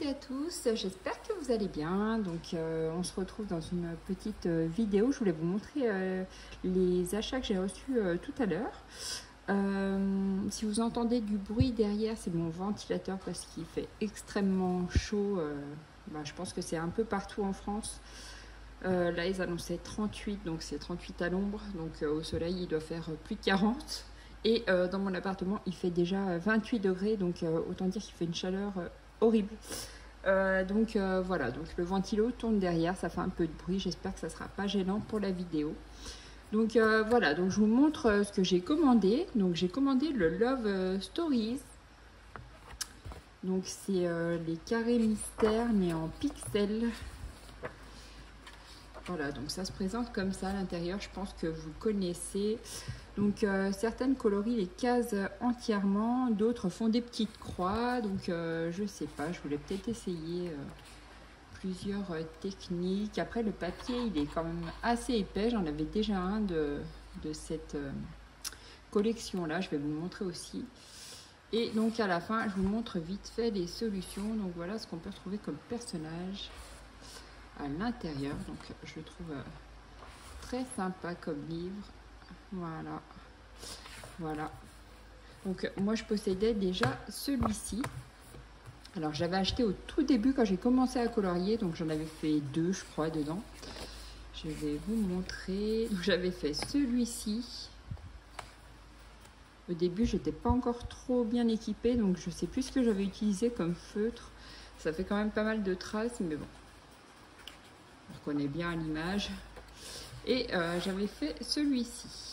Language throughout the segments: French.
toutes et à tous, j'espère que vous allez bien. Donc on se retrouve dans une petite vidéo. Je voulais vous montrer les achats que j'ai reçus tout à l'heure. Si vous entendez du bruit derrière, c'est mon ventilateur parce qu'il fait extrêmement chaud. Je pense que c'est un peu partout en France. Là ils annonçaient 38, donc c'est 38 à l'ombre, donc au soleil il doit faire plus de 40. Et dans mon appartement il fait déjà 28 degrés, donc autant dire qu'il fait une chaleur horrible. Voilà, donc le ventilo tourne derrière, ça fait un peu de bruit, j'espère que ça sera pas gênant pour la vidéo. Donc voilà, donc je vous montre ce que j'ai commandé. Donc j'ai commandé le Love Stories. Donc c'est les carrés mystères mais en pixels. Voilà, donc ça se présente comme ça à l'intérieur, je pense que vous connaissez. Donc certaines colorient les cases entièrement, d'autres font des petites croix. Donc je sais pas, je voulais peut-être essayer plusieurs techniques. Après le papier il est quand même assez épais, j'en avais déjà un de cette collection là, je vais vous montrer aussi. Et donc à la fin je vous montre vite fait les solutions. Donc voilà ce qu'on peut retrouver comme personnage à l'intérieur, donc je le trouve très sympa comme livre. Voilà, donc moi je possédais déjà celui-ci. Alors j'avais acheté au tout début quand j'ai commencé à colorier, donc j'en avais fait deux je crois dedans. Je vais vous montrer. J'avais fait celui-ci. Au début j'étais pas encore trop bien équipée, donc je sais plus ce que j'avais utilisé comme feutre. Ça fait quand même pas mal de traces, mais bon, on reconnaît bien à l'image. Et j'avais fait celui-ci.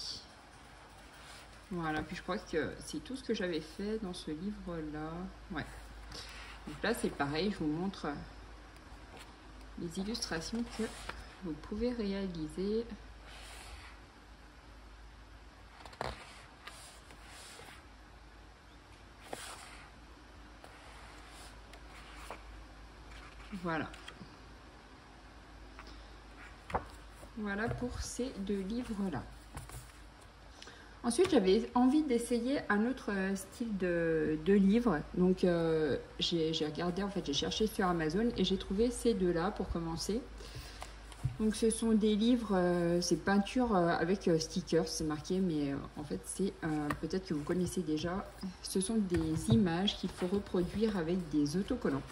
Voilà, puis je crois que c'est tout ce que j'avais fait dans ce livre-là. Ouais. Donc là, c'est pareil, je vous montre les illustrations que vous pouvez réaliser. Voilà. Voilà pour ces deux livres-là. Ensuite, j'avais envie d'essayer un autre style de livre. Donc, j'ai regardé, en fait, j'ai cherché sur Amazon et j'ai trouvé ces deux-là pour commencer. Donc, ce sont des livres, c'est peinture avec stickers, c'est marqué, mais en fait, c'est peut-être que vous connaissez déjà. Ce sont des images qu'il faut reproduire avec des autocollants.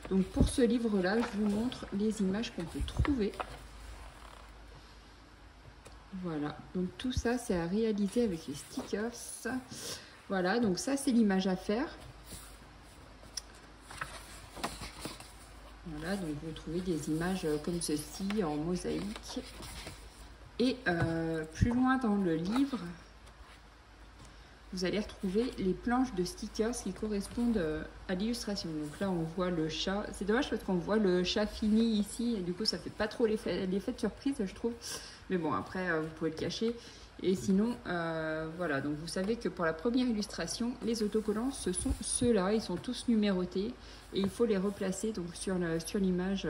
Donc, pour ce livre-là, je vous montre les images qu'on peut trouver. Voilà, donc tout ça c'est à réaliser avec les stickers. Voilà, donc ça c'est l'image à faire. Voilà, donc vous trouvez des images comme ceci en mosaïque. Et plus loin dans le livre, vous allez retrouver les planches de stickers qui correspondent à l'illustration. Donc là on voit le chat, c'est dommage parce qu'on voit le chat fini ici et du coup ça fait pas trop l'effet de surprise je trouve. Mais bon, après, vous pouvez le cacher. Et sinon, voilà. Donc, vous savez que pour la première illustration, les autocollants, ce sont ceux-là. Ils sont tous numérotés. Et il faut les replacer donc, sur l'image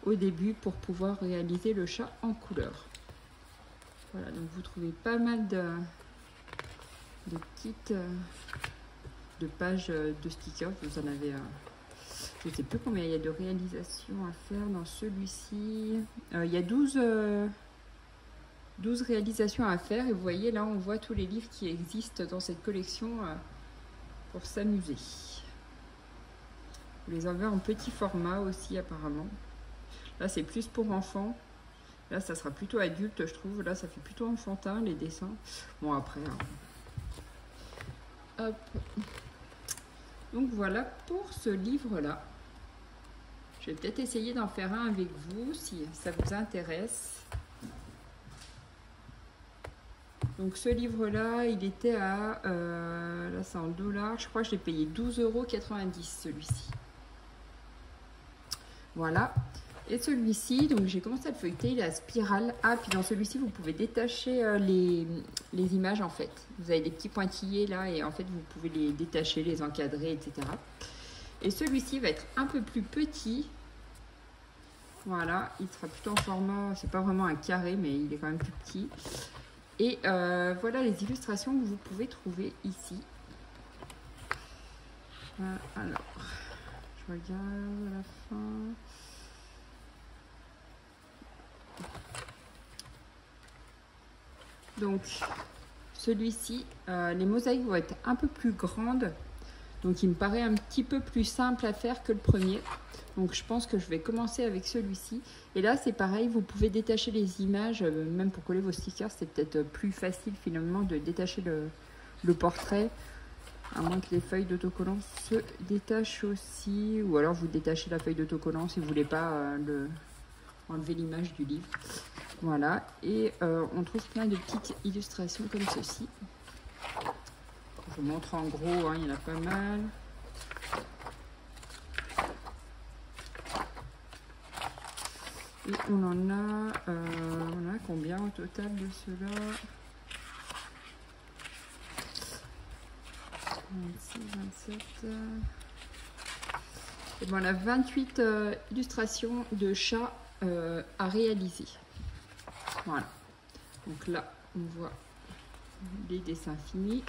au début pour pouvoir réaliser le chat en couleur. Voilà. Donc, vous trouvez pas mal de petites de pages de stickers. Vous en avez... je ne sais plus combien il y a de réalisations à faire dans celui-ci. Il y a 12 réalisations à faire et vous voyez là on voit tous les livres qui existent dans cette collection pour s'amuser. Vous les avez en petit format aussi apparemment. Là c'est plus pour enfants. Là ça sera plutôt adulte je trouve. Là ça fait plutôt enfantin les dessins. Bon après... Hop. Donc voilà pour ce livre-là. Je vais peut-être essayer d'en faire un avec vous si ça vous intéresse. Donc ce livre-là, il était à... là c'est en dollars. Je crois que je l'ai payé 12,90 € celui-ci. Voilà. Et celui-ci, donc j'ai commencé à le feuilleter, il est à spirale. Ah, puis dans celui-ci, vous pouvez détacher les images en fait. Vous avez des petits pointillés là et en fait, vous pouvez les détacher, les encadrer, etc. Et celui-ci va être un peu plus petit. Voilà, il sera plutôt en format, c'est pas vraiment un carré, mais il est quand même plus petit. Et voilà les illustrations que vous pouvez trouver ici. Alors, Je regarde à la fin. Donc, celui-ci, les mosaïques vont être un peu plus grandes. Donc, il me paraît un petit peu plus simple à faire que le premier. Donc, je pense que je vais commencer avec celui-ci. Et là, c'est pareil, vous pouvez détacher les images, même pour coller vos stickers. C'est peut-être plus facile finalement de détacher le portrait. À moins que les feuilles d'autocollant se détachent aussi. Ou alors, vous détachez la feuille d'autocollant si vous ne voulez pas enlever l'image du livre. Voilà, et on trouve plein de petites illustrations comme ceci. Je vous montre en gros, hein, il y en a pas mal. Et on a combien au total de ceux-là? 26, 27. Et bon, on a 28 illustrations de chats à réaliser. Voilà, donc là on voit les dessins finis.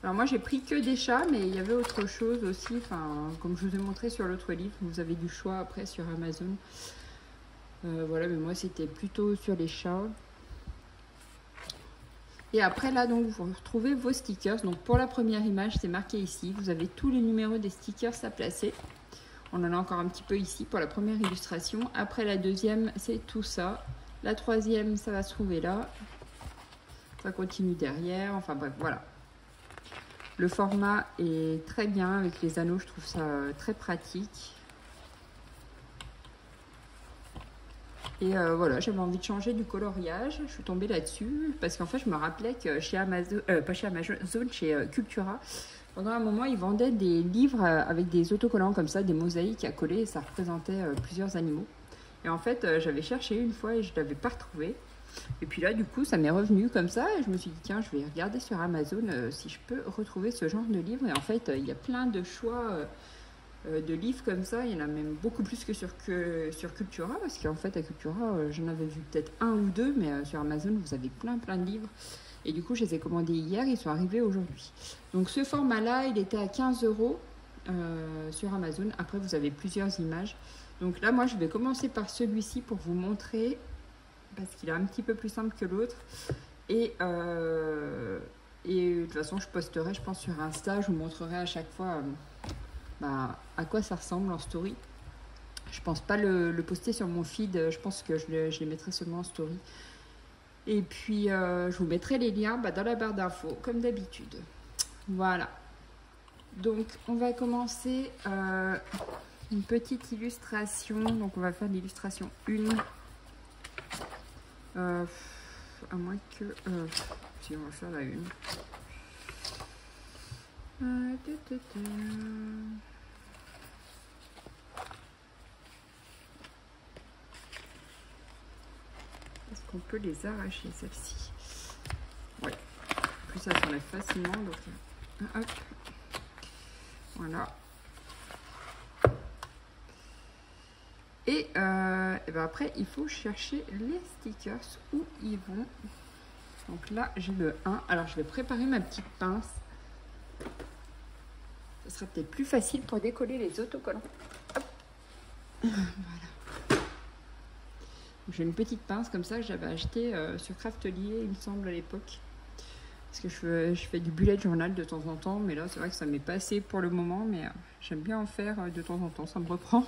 Alors moi j'ai pris que des chats, mais il y avait autre chose aussi, enfin comme je vous ai montré sur l'autre livre, vous avez du choix après sur Amazon. Voilà, mais moi c'était plutôt sur les chats. Et après là donc vous retrouvez vos stickers. Donc pour la première image c'est marqué ici, vous avez tous les numéros des stickers à placer. On en a encore un petit peu ici pour la première illustration. Après la deuxième c'est tout ça. La troisième ça va se trouver là. Ça continue derrière, enfin bref voilà. Le format est très bien avec les anneaux, je trouve ça très pratique. Et voilà, j'avais envie de changer du coloriage. Je suis tombée là-dessus parce qu'en fait, je me rappelais que chez Amazon, pas chez Amazon, chez Cultura, pendant un moment, ils vendaient des livres avec des autocollants comme ça, des mosaïques à coller et ça représentait plusieurs animaux. Et en fait, j'avais cherché une fois et je ne l'avais pas retrouvé. Et puis là, du coup, ça m'est revenu comme ça et je me suis dit, tiens, je vais regarder sur Amazon si je peux retrouver ce genre de livre. Et en fait, il y a plein de choix de livres comme ça, il y en a même beaucoup plus que sur Cultura, parce qu'en fait à Cultura j'en avais vu peut-être un ou deux, mais sur Amazon vous avez plein de livres et du coup je les ai commandés hier, ils sont arrivés aujourd'hui. Donc ce format là il était à 15 € sur Amazon. Après vous avez plusieurs images, donc là moi je vais commencer par celui-ci pour vous montrer parce qu'il est un petit peu plus simple que l'autre et de toute façon je posterai je pense sur Insta, je vous montrerai à chaque fois à quoi ça ressemble en story. Je pense pas le poster sur mon feed, je pense que je les mettrai seulement en story. Et puis je vous mettrai les liens dans la barre d'infos comme d'habitude. Voilà. Donc on va commencer une petite illustration. Donc on va faire l'illustration 1. À moins que... si on va faire la 1. Est-ce qu'on peut les arracher, celles-ci? Ouais. En plus, ça s'enlève facilement. Donc, hop. Voilà. Et ben après, il faut chercher les stickers où ils vont. Donc là, j'ai le 1. Alors, je vais préparer ma petite pince. Ce sera peut-être plus facile pour décoller les autocollants. Hop. Voilà. J'ai une petite pince comme ça que j'avais acheté sur Craftelier, il me semble, à l'époque. Parce que je fais du bullet journal de temps en temps, mais là, c'est vrai que ça m'est pas assez pour le moment, mais j'aime bien en faire de temps en temps, ça me reprend.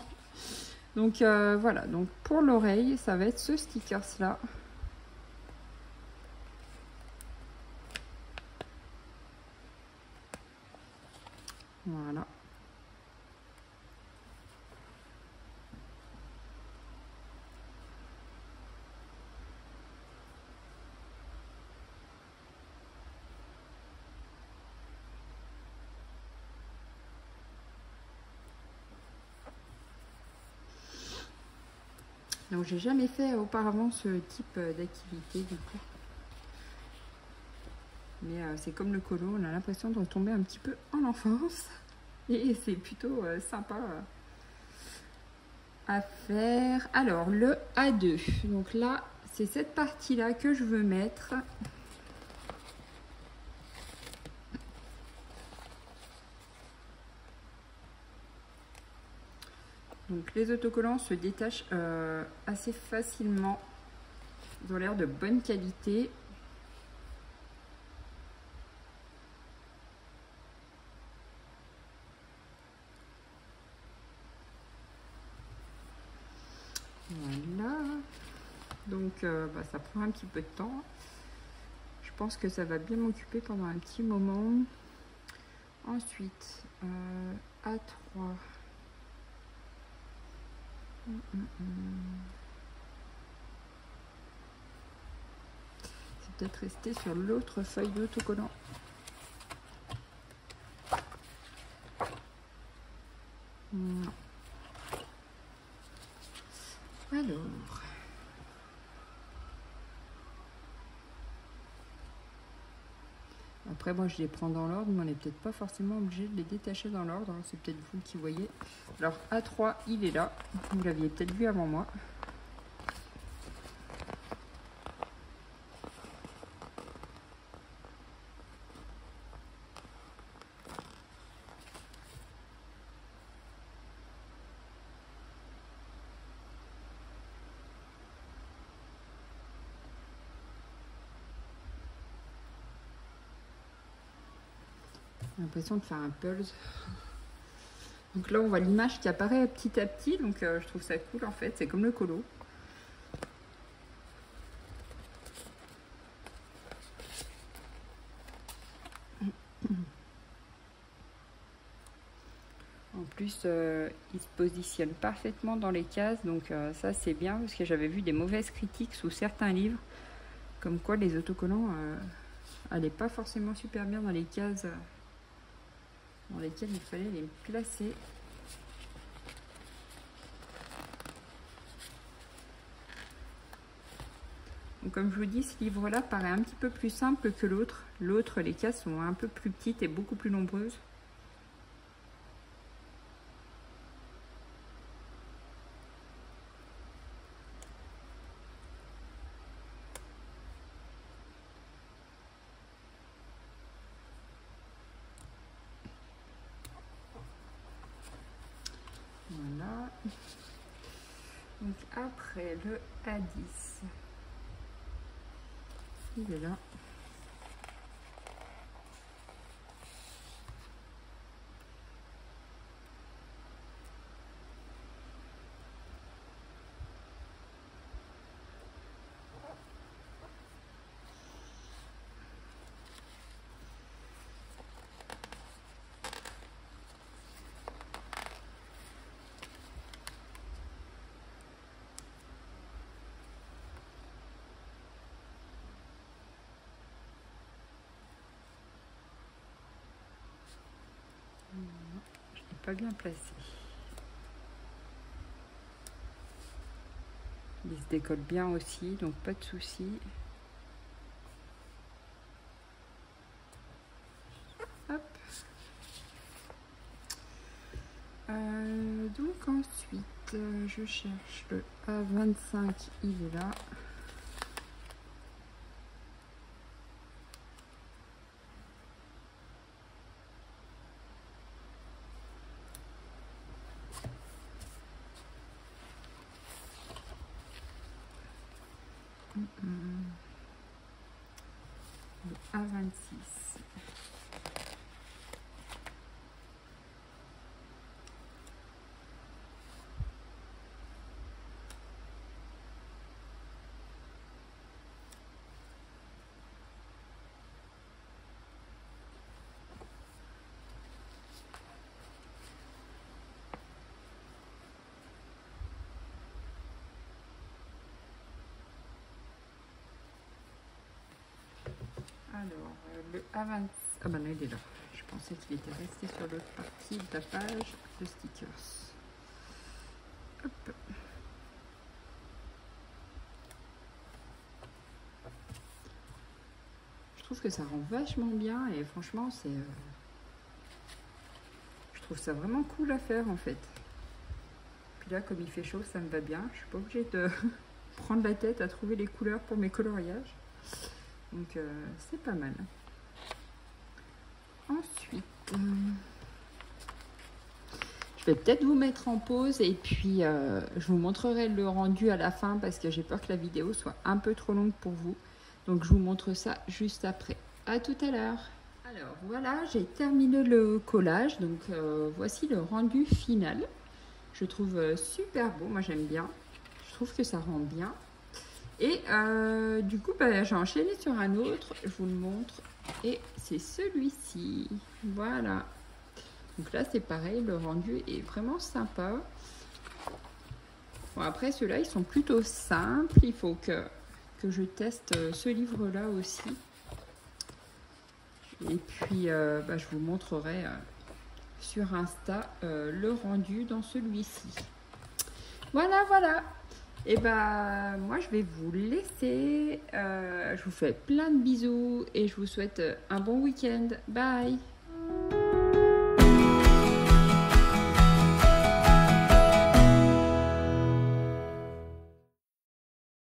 Donc voilà, donc pour l'oreille, ça va être ce stickers-là. Voilà. Donc j'ai jamais fait auparavant ce type d'activité du coup. Mais c'est comme le colo, on a l'impression de retomber un petit peu en enfance. Et c'est plutôt sympa à faire. Alors le A2, donc là c'est cette partie-là que je veux mettre. Donc les autocollants se détachent assez facilement. Ils ont l'air de bonne qualité. Voilà. Donc ça prend un petit peu de temps. Je pense que ça va bien m'occuper pendant un petit moment. Ensuite, A3. C'est peut-être resté sur l'autre feuille d'autocollant. Non. Alors. Après, moi, je les prends dans l'ordre, mais on n'est peut-être pas forcément obligé de les détacher dans l'ordre. C'est peut-être vous qui voyez. Alors, A3, il est là. Vous l'aviez peut-être vu avant moi. J'ai l'impression de faire un pulse. Donc là, on voit l'image qui apparaît petit à petit. Donc, je trouve ça cool, en fait. C'est comme le colo. En plus, il se positionne parfaitement dans les cases. Donc, ça, c'est bien. Parce que j'avais vu des mauvaises critiques sous certains livres. Comme quoi, les autocollants n'allaient pas forcément super bien dans les cases dans lesquelles il fallait les placer. Donc, comme je vous dis, ce livre-là paraît un petit peu plus simple que l'autre. L'autre, les cases sont un peu plus petites et beaucoup plus nombreuses. Voilà. Donc après le A10, il est là. Je ne l'ai pas bien placé. Il se décolle bien aussi, donc pas de souci. Hop. Donc ensuite, je cherche le A25, il est là. Le A26. Alors, le A26, ah ben là, il est là. Je pensais qu'il était resté sur l'autre partie de la page de stickers. Hop. Je trouve que ça rend vachement bien et franchement, c'est... je trouve ça vraiment cool à faire en fait. Puis là, comme il fait chaud, ça me va bien. Je suis pas obligée de prendre la tête à trouver les couleurs pour mes coloriages. Donc c'est pas mal. Ensuite, je vais peut-être vous mettre en pause et puis je vous montrerai le rendu à la fin parce que j'ai peur que la vidéo soit un peu trop longue pour vous. Donc je vous montre ça juste après. À tout à l'heure. Alors voilà, j'ai terminé le collage. Donc voici le rendu final. Je trouve super beau, moi j'aime bien. Je trouve que ça rend bien. Et du coup, j'ai enchaîné sur un autre. Je vous le montre. Et c'est celui-ci. Voilà. Donc là, c'est pareil, le rendu est vraiment sympa. Bon, après, ceux-là, ils sont plutôt simples. Il faut que je teste ce livre-là aussi. Et puis, je vous montrerai sur Insta le rendu dans celui-ci. Voilà, voilà. Et moi, je vais vous laisser. Je vous fais plein de bisous et je vous souhaite un bon week-end. Bye!